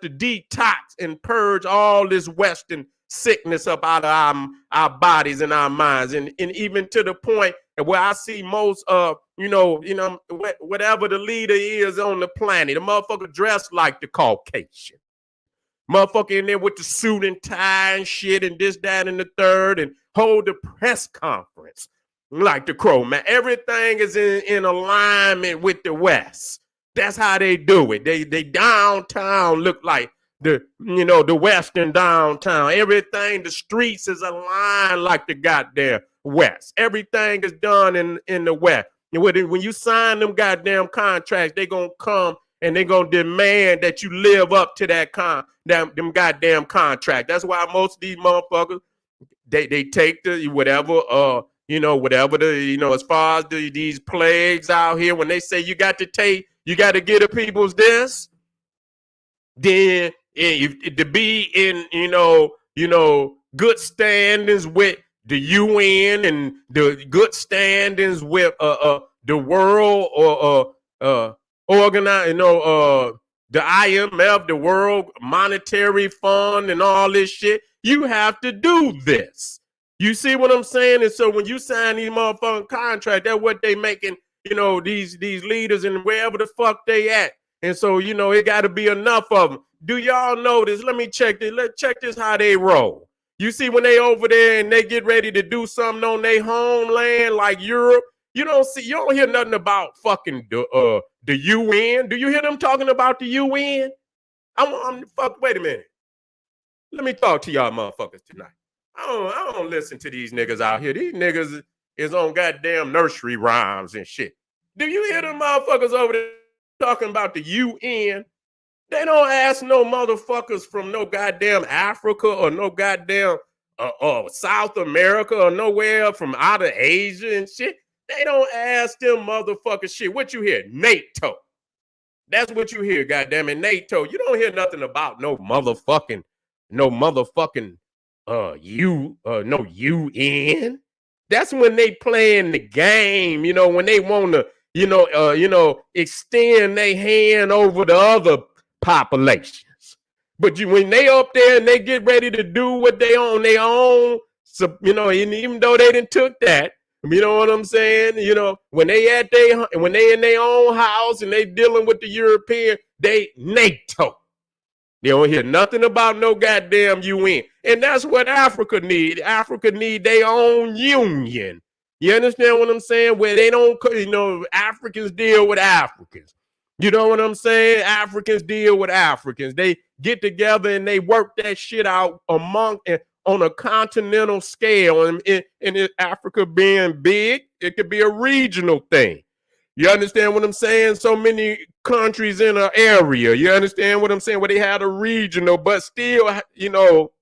to detox and purge all this Western sickness up out of our bodies and our minds. And even to the point where I see most whatever the leader is on the planet, the motherfucker dressed like the Caucasian. Motherfucker in there with the suit and tie and shit and this, that, and the third, and hold the press conference like the Cro-Magnon. Everything is in alignment with the West. That's how they do it. They downtown look like the Western downtown. Everything, the streets is aligned like the goddamn West. Everything is done in the West. And when you sign them goddamn contracts, they gonna come and they gonna demand that you live up to them goddamn contract. That's why most of these motherfuckers, they take the whatever as far as these plagues out here, when they say you got to get the people's this, then to be in good standings with the UN and the good standings with the world or organize, the IMF, the World Monetary Fund, and all this shit. You have to do this. You see what I'm saying? And so when you sign these motherfucking contracts, that's what they making, these leaders and wherever the fuck they at. And so, it got to be enough of them. Do y'all know this? Let me check this. Let's check this how they roll. You see, when they over there and they get ready to do something on their homeland like Europe, you don't hear nothing about fucking the UN. Do you hear them talking about the UN? Wait a minute. Let me talk to y'all motherfuckers tonight. I don't listen to these niggas out here. These niggas is on goddamn nursery rhymes and shit. Do you hear them motherfuckers over there talking about the UN? They don't ask no motherfuckers from no goddamn Africa or no goddamn South America or nowhere from out of Asia and shit. They don't ask them motherfuckers shit. What you hear? NATO. That's what you hear, goddamn it, NATO. You don't hear nothing about no motherfucking no UN. That's when they playing the game, when they want to, extend their hand over the other populations. But when they up there and they get ready to do what they on their own, so, and even though they didn't took that, You know what I'm saying? You know, when they in their own house and they dealing with the European, they NATO. They don't hear nothing about no goddamn UN. And that's what Africa need. Africa need their own union. You understand what I'm saying? Where they don't, Africans deal with Africans. You know what I'm saying? Africans deal with Africans. They get together and they work that shit out on a continental scale. And Africa being big, it could be a regional thing. You understand what I'm saying? So many countries in an area. You understand what I'm saying? Where they had a regional, but still,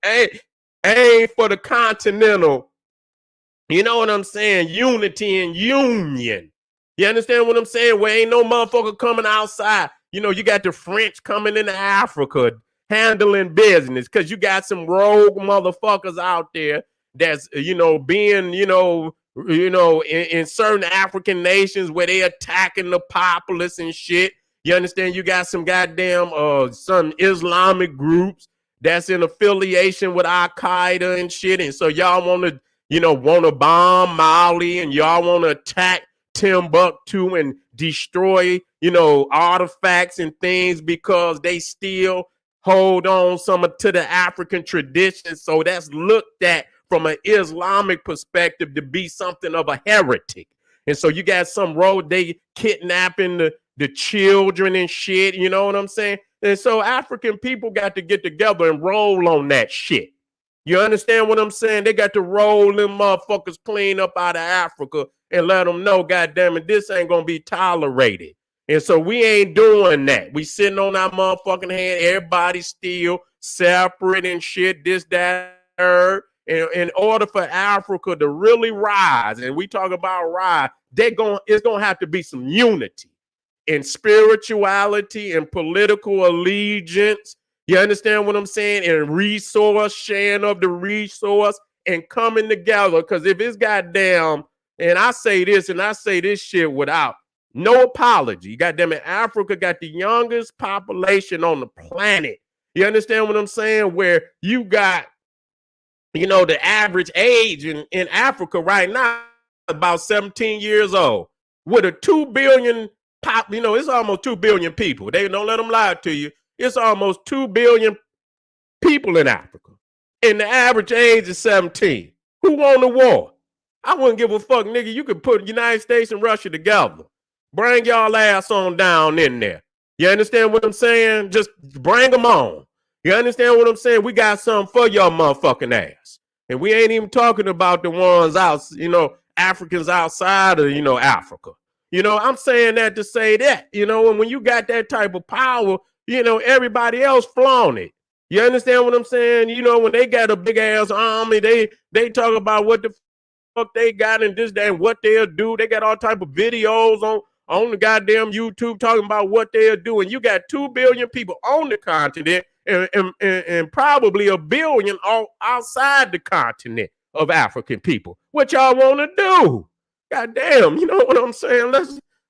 aim for the continental. You know what I'm saying? Unity and union. You understand what I'm saying? Where ain't no motherfucker coming outside. You know, you got the French coming into Africa handling business because you got some rogue motherfuckers out there that's, being, in certain African nations where they attacking the populace and shit. You understand? You got some goddamn some Islamic groups that's in affiliation with Al Qaeda and shit. And so y'all want to bomb Mali and y'all want to attack Timbuktu and destroy, artifacts and things because they still hold on to the African tradition. So that's looked at from an Islamic perspective to be something of a heretic. And so you got some road, they kidnapping the children and shit, you know what I'm saying? And so African people got to get together and roll on that shit. You understand what I'm saying? They got to roll them motherfuckers clean up out of Africa and let them know, goddamn it, this ain't gonna be tolerated. And so we ain't doing that. We sitting on our motherfucking hand, everybody still separate and shit, this, that, third. In order for Africa to really rise, and we talk about rise, it's gonna have to be some unity in spirituality and political allegiance. You understand what I'm saying? And resource, sharing of the resource and coming together. Because if it's goddamn, and I say this shit without no apology. Goddamn it, Africa got the youngest population on the planet. You understand what I'm saying? Where you got, the average age in Africa right now about 17 years old. With a 2 billion it's almost 2 billion people. They don't let them lie to you. It's almost 2 billion people in Africa. And the average age is 17. Who won the war? I wouldn't give a fuck, nigga. You could put United States and Russia together. Bring y'all ass on down in there. You understand what I'm saying? Just bring them on. You understand what I'm saying? We got something for your motherfucking ass. And we ain't even talking about the ones out, Africans outside of, Africa. I'm saying that to say that, and when you got that type of power, everybody else flaunt it. You understand what I'm saying? When they got a big ass army, they talk about what the fuck they got and this, that, and what they'll do. They got all type of videos on the goddamn YouTube talking about what they'll do. And you got 2 billion people on the continent and probably a billion outside the continent of African people. What y'all want to do? Goddamn, you know what I'm saying?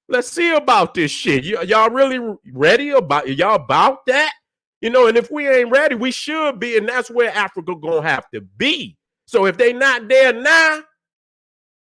Let's see about this shit. Y'all really ready y'all about that? And if we ain't ready, we should be, and that's where Africa gonna have to be. So if they not there now,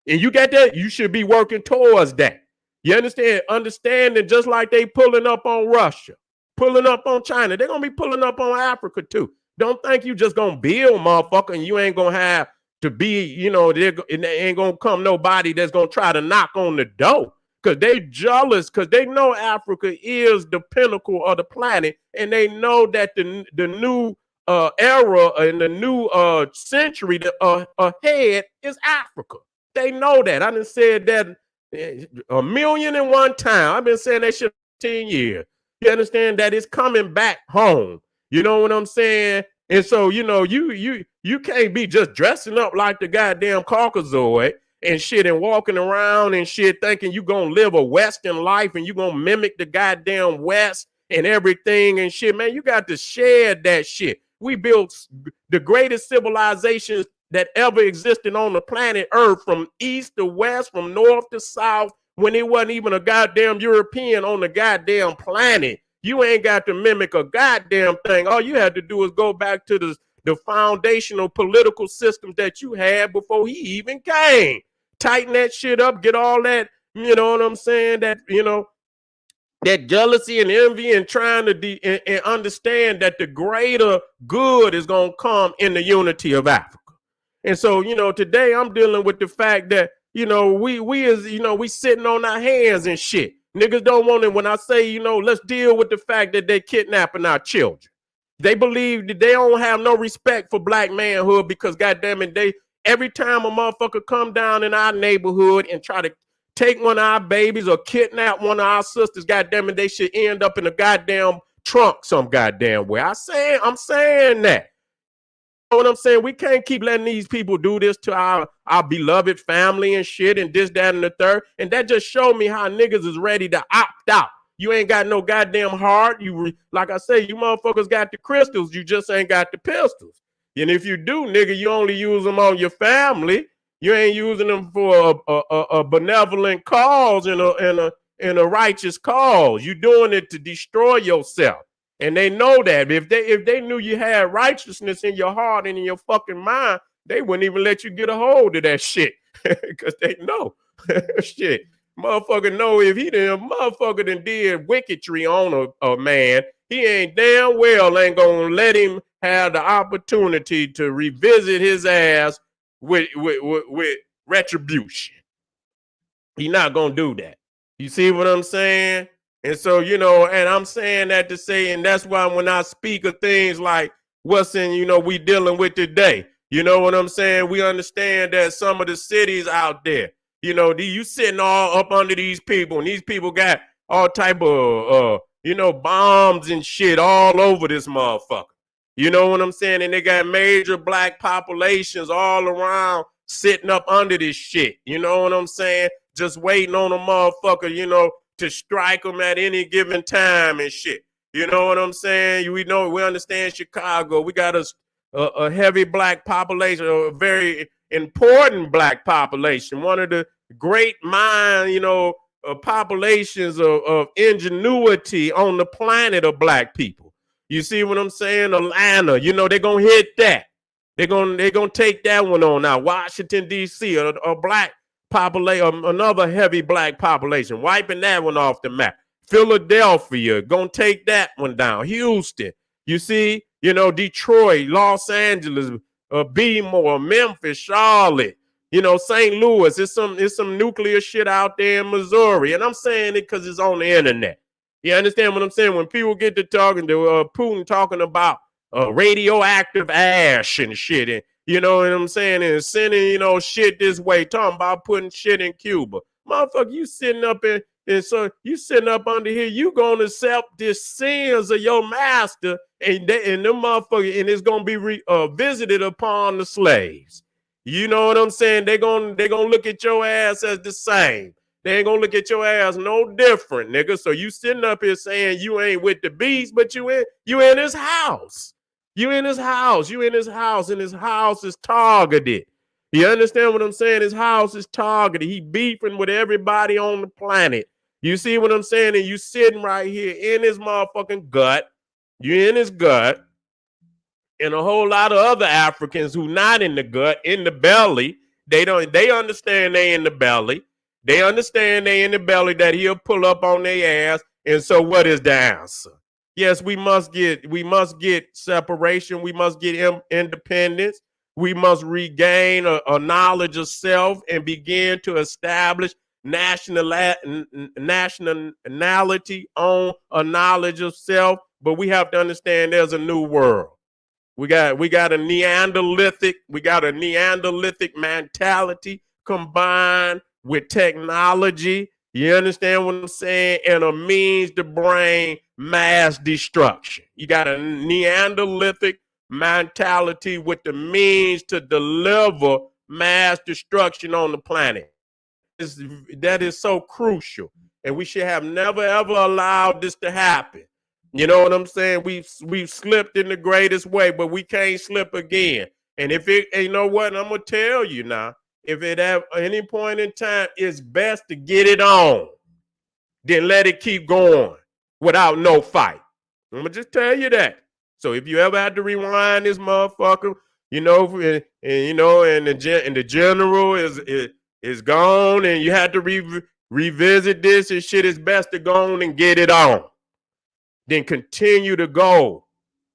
and you got that, you should be working towards that. You understand? Understanding just like they pulling up on Russia, pulling up on China, they're gonna be pulling up on Africa too. Don't think you just gonna build, motherfucker, and you ain't gonna have to be, there ain't gonna come nobody that's gonna try to knock on the door. Because they jealous, because they know Africa is the pinnacle of the planet, and they know that the new era and the new century ahead is Africa. They know that. I done said that 1,000,001 times. I've been saying that shit for 10 years. You understand that it's coming back home. You know what I'm saying? And so, you can't be just dressing up like the goddamn Caucasoid and shit and walking around and shit thinking you gonna live a Western life and you gonna mimic the goddamn West and everything and shit. Man, you got to share that shit. We built the greatest civilizations that ever existed on the planet Earth, from east to west, from north to south, when it wasn't even a goddamn European on the goddamn planet. You ain't got to mimic a goddamn thing. All you had to do is go back to the foundational political system that you had before he even came. tighten that shit up, get all that, you know what I'm saying, that, you know, that jealousy and envy, and trying to and understand that the greater good is going to come in the unity of Africa. And so, you know, today I'm dealing with the fact that, you know, we as, you know, we sitting on our hands and shit. Niggas don't want it. When I say, you know, let's deal with the fact that they kidnapping our children. They believe that they don't have no respect for black manhood, because goddamn it, they, every time a motherfucker come down in our neighborhood and try to take one of our babies or kidnap one of our sisters, goddamn it, they should end up in a goddamn trunk some goddamn way. I'm saying that. You know what I'm saying? We can't keep letting these people do this to our beloved family and shit and this, that, and the third. And that just showed me how niggas is ready to opt out. You ain't got no goddamn heart. Like I say, you motherfuckers got the crystals. You just ain't got the pistols. And if you do, nigga, you only use them on your family. You ain't using them for a benevolent cause and a righteous cause. You doing it to destroy yourself. And they know that. If they knew you had righteousness in your heart and in your fucking mind, they wouldn't even let you get a hold of that shit. Because they know. Shit. Motherfucker know if he done motherfucker done did wickedry on a man, he ain't damn well ain't gonna let him have the opportunity to revisit his ass with retribution. He not gonna do that. You see what I'm saying? And so, you know, and I'm saying that to say, and that's why when I speak of things like what's in, you know, we dealing with today, you know what I'm saying? We understand that some of the cities out there, you know, you sitting all up under these people, and these people got all type of, you know, bombs and shit all over this motherfucker. You know what I'm saying? And they got major black populations all around sitting up under this shit. You know what I'm saying? Just waiting on a motherfucker, you know, to strike them at any given time and shit. You know what I'm saying? We understand Chicago. We got a heavy black population, a very important black population, one of the great mind, you know, populations of ingenuity on the planet of black people. You see what I'm saying? Atlanta, you know, they're gonna hit that. They're gonna take that one on now. Washington, D.C., a black population, another heavy black population, wiping that one off the map. Philadelphia, gonna take that one down. Houston, you see, you know, Detroit, Los Angeles, Bmore, Memphis, Charlotte, you know, St. Louis. It's some nuclear shit out there in Missouri, and I'm saying it because it's on the internet. You understand what I'm saying? When people get to talking to Putin talking about radioactive ash and shit, and you know what I'm saying, and sending, you know, shit this way, talking about putting shit in Cuba. Motherfucker, you sitting up and so you sitting up under here, you gonna accept the sins of your master, and them motherfucker, and it's gonna be visited upon the slaves. You know what I'm saying? They gonna look at your ass as the same. They ain't gonna look at your ass no different, nigga. So you sitting up here saying you ain't with the beast, but you in his house. You in his house. You in his house, and his house is targeted. You understand what I'm saying? His house is targeted. He beefing with everybody on the planet. You see what I'm saying? And you sitting right here in his motherfucking gut. You in his gut. And a whole lot of other Africans who not in the gut, in the belly. They understand they in the belly. They understand they in the belly, that he'll pull up on their ass. And so what is the answer? Yes, we must get separation. We must get independence. We must regain a knowledge of self and begin to establish nationality on a knowledge of self. But we have to understand there's a new world. We got a Neanderthalic mentality combined with technology. You understand what I'm saying? And a means to bring mass destruction. You got a Neanderthalic mentality with the means to deliver mass destruction on the planet. That is so crucial. And we should have never, ever allowed this to happen. You know what I'm saying? We've slipped in the greatest way, but we can't slip again. And you know what? I'm going to tell you now, if it at any point in time, it's best to get it on, then let it keep going without no fight. I'm going to just tell you that. So if you ever had to rewind this motherfucker, you know, and the general is It's gone, and you had to revisit this and shit. It's best to go on and get it on. Then continue to go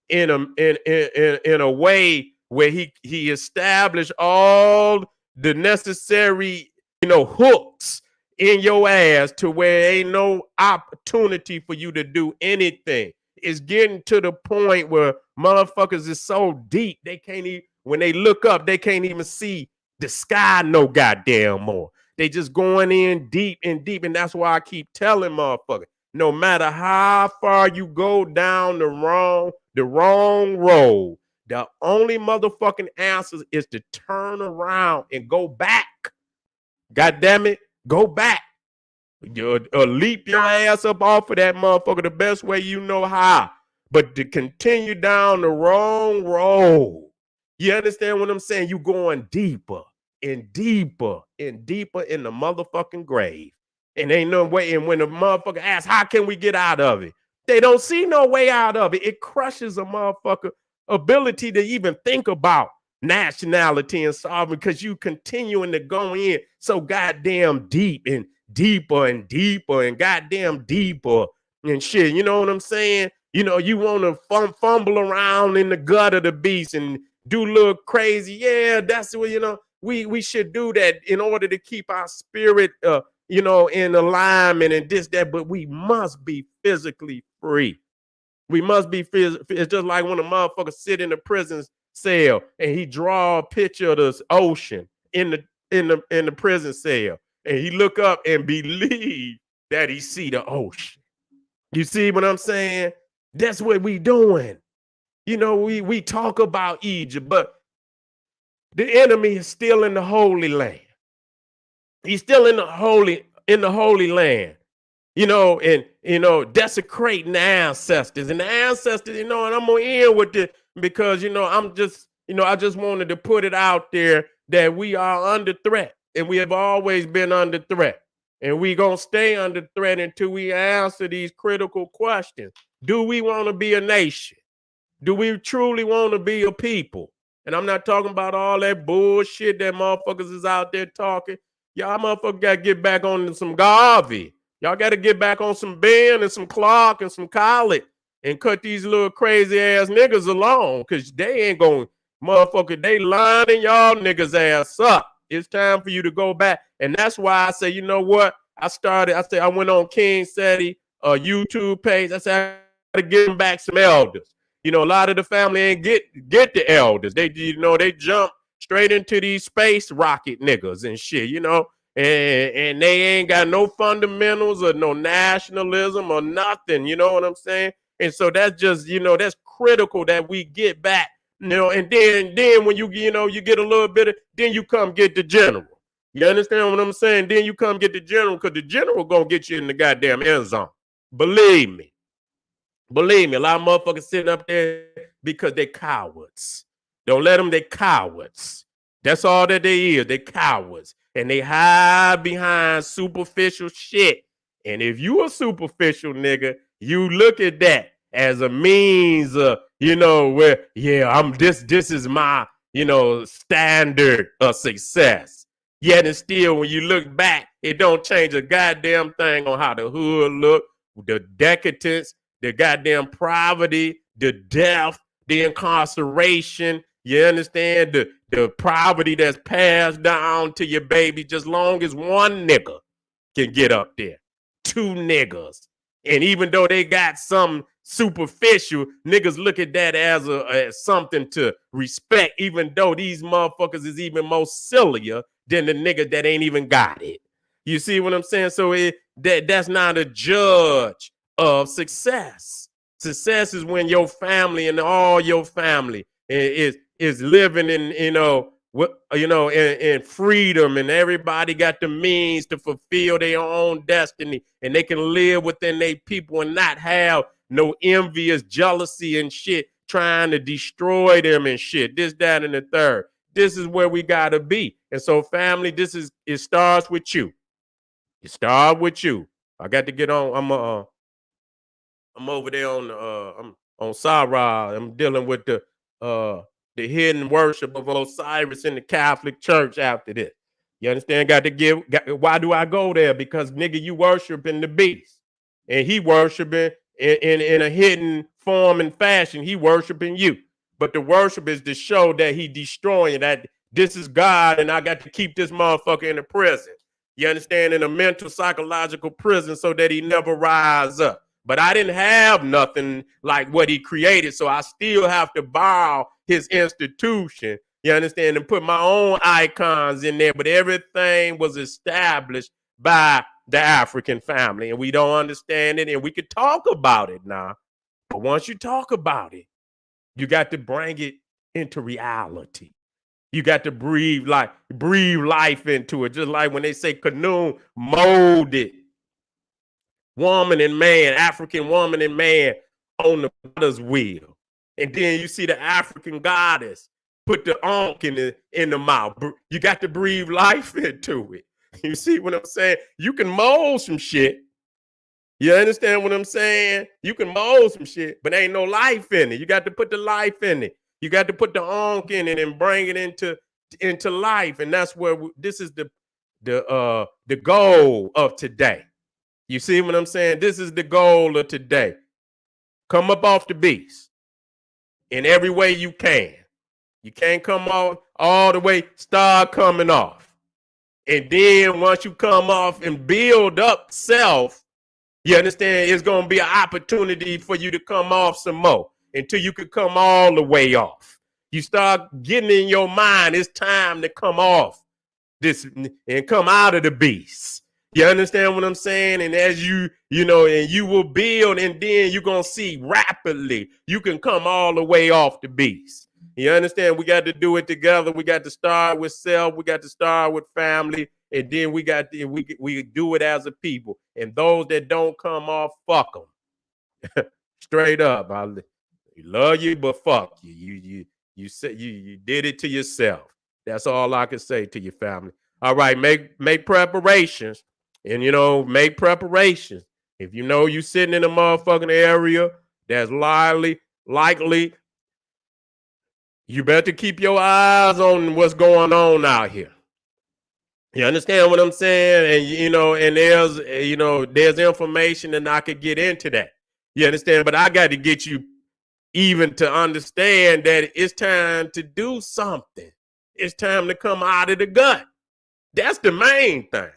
in a way where he established all the necessary, hooks in your ass to where ain't no opportunity for you to do anything. It's getting to the point where motherfuckers is so deep they can't even, when they look up, they can't even see the sky no goddamn more. They just going in deep and deep, and that's why I keep telling motherfuckers, no matter how far you go down the wrong road, the only motherfucking answer is to turn around and go back. God damn it, go back. Leap your ass up off of that motherfucker the best way you know how. But to continue down the wrong road, you understand what I'm saying? You going deeper and deeper and deeper in the motherfucking grave. And ain't no way. And when the motherfucker asks, how can we get out of it? They don't see no way out of it. It crushes a motherfucker ability to even think about nationality and sovereignty because you continuing to go in so goddamn deep and deeper and deeper and goddamn deeper and shit. You know what I'm saying? You want to fumble around in the gut of the beast and do a little crazy. Yeah, that's what, we should do that in order to keep our spirit, in alignment and this, that, but we must be physically free. We must be physically. It's just like when a motherfucker sit in a prison cell and he draw a picture of this ocean in the prison cell, and he look up and believe that he see the ocean. You see what I'm saying? That's what we doing. We talk about Egypt, but the enemy is still in the Holy Land. He's still in the Holy Land. Desecrating the ancestors. And the ancestors, and I'm gonna end with this because I just wanted to put it out there that we are under threat, and we have always been under threat. And we gonna stay under threat until we answer these critical questions. Do we want to be a nation? Do we truly want to be a people? And I'm not talking about all that bullshit that motherfuckers is out there talking. Y'all motherfuckers got to get back on some Garvey. Y'all got to get back on some Ben and some Clark and some Collett and cut these little crazy ass niggas alone, because they ain't going, motherfucker, they lining y'all niggas ass up. It's time for you to go back. And that's why I say, you know what? I went on King Seti YouTube page. I said, I got to give them back some elders. A lot of the family ain't get the elders. They jump straight into these space rocket niggas and shit, and they ain't got no fundamentals or no nationalism or nothing. You know what I'm saying? And so that's just, that's critical that we get back, and then when you get a little bit of, then you come get the general. You understand what I'm saying? Then you come get the general, because the general gonna get you in the goddamn end zone. Believe me. Believe me, a lot of motherfuckers sitting up there because they cowards. Don't let them, they cowards. That's all that they is. They cowards. And they hide behind superficial shit. And if you a superficial nigga, you look at that as a means of, where, yeah, this is my, standard of success. Yet and still, when you look back, it don't change a goddamn thing on how the hood look, the decadence, the goddamn poverty, the death, the incarceration. You understand? The poverty that's passed down to your baby, just long as one nigga can get up there. Two niggas. And even though they got some superficial, niggas look at that as something to respect, even though these motherfuckers is even more sillier than the niggas that ain't even got it. You see what I'm saying? So that's not a judge of success. Success is when your family and all your family is living in in freedom, and everybody got the means to fulfill their own destiny, and they can live within their people and not have no envious jealousy and shit trying to destroy them and shit. This, that, and the third. This is where we gotta be. And so, family, it starts with you. It starts with you. I got to get on. I'm over there I'm on Sarah. I'm dealing with the hidden worship of Osiris in the Catholic Church after this. You understand? Why do I go there? Because nigga, you worshiping the beast. And he worshiping in a hidden form and fashion. He worshiping you. But the worship is to show that he destroying, that this is God and I got to keep this motherfucker in the prison. You understand? In a mental, psychological prison so that he never rise up. But I didn't have nothing like what he created, so I still have to borrow his institution. You understand? And put my own icons in there, but everything was established by the African family, and we don't understand it, and we could talk about it now. But once you talk about it, you got to bring it into reality. You got to breathe life into it. Just like when they say canoe molded woman and man, African woman and man on the potter's wheel. And then you see the African goddess put the ankh in the mouth. You got to breathe life into it. You see what I'm saying? You can mold some shit. You understand what I'm saying? You can mold some shit, but ain't no life in it. You got to put the life in it. You got to put the ankh in it and bring it into life. And that's where this is the goal of today. You see what I'm saying? This is the goal of today. Come up off the beast in every way you can. You can't come off all the way, start coming off. And then once you come off and build up self, you understand, it's going to be an opportunity for you to come off some more until you could come all the way off. You start getting in your mind, it's time to come off this and come out of the beast. You understand what I'm saying? And as you know, and you will build, and then you're going to see rapidly, you can come all the way off the beast. You understand? We got to do it together. We got to start with self. We got to start with family. And then we do it as a people. And those that don't come off, fuck them. Straight up. I love you, but fuck you. You did it to yourself. That's all I can say to your family. All right, make preparations. And, make preparations. If you know you sitting in a motherfucking area that's likely, you better keep your eyes on what's going on out here. You understand what I'm saying? And, and there's information and I could get into that. You understand? But I got to get you even to understand that it's time to do something. It's time to come out of the gut. That's the main thing.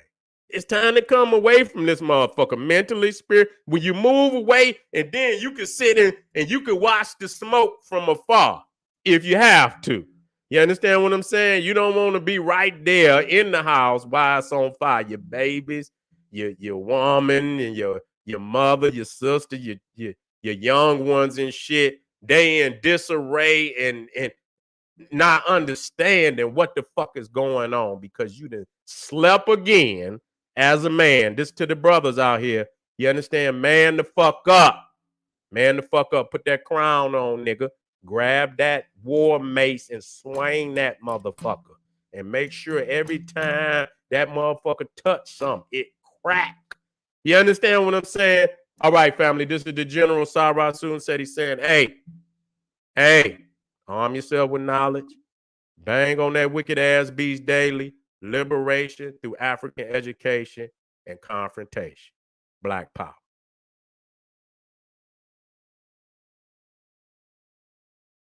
It's time to come away from this motherfucker mentally, spirit. When you move away, and then you can sit in and you can watch the smoke from afar if you have to. You understand what I'm saying? You don't want to be right there in the house while it's on fire. Your babies, your woman, and your mother, your sister, your young ones and shit. They in disarray and not understanding what the fuck is going on because you done slept again as a man. This to the brothers out here. You understand? Man the fuck up. Man the fuck up. Put that crown on, nigga. Grab that war mace and swing that motherfucker. And make sure every time that motherfucker touch something, it crack. You understand what I'm saying? All right, family. This is the General Sarah Soon Seti saying, hey, arm yourself with knowledge. Bang on that wicked ass beast daily. Liberation through African education and confrontation. Black power.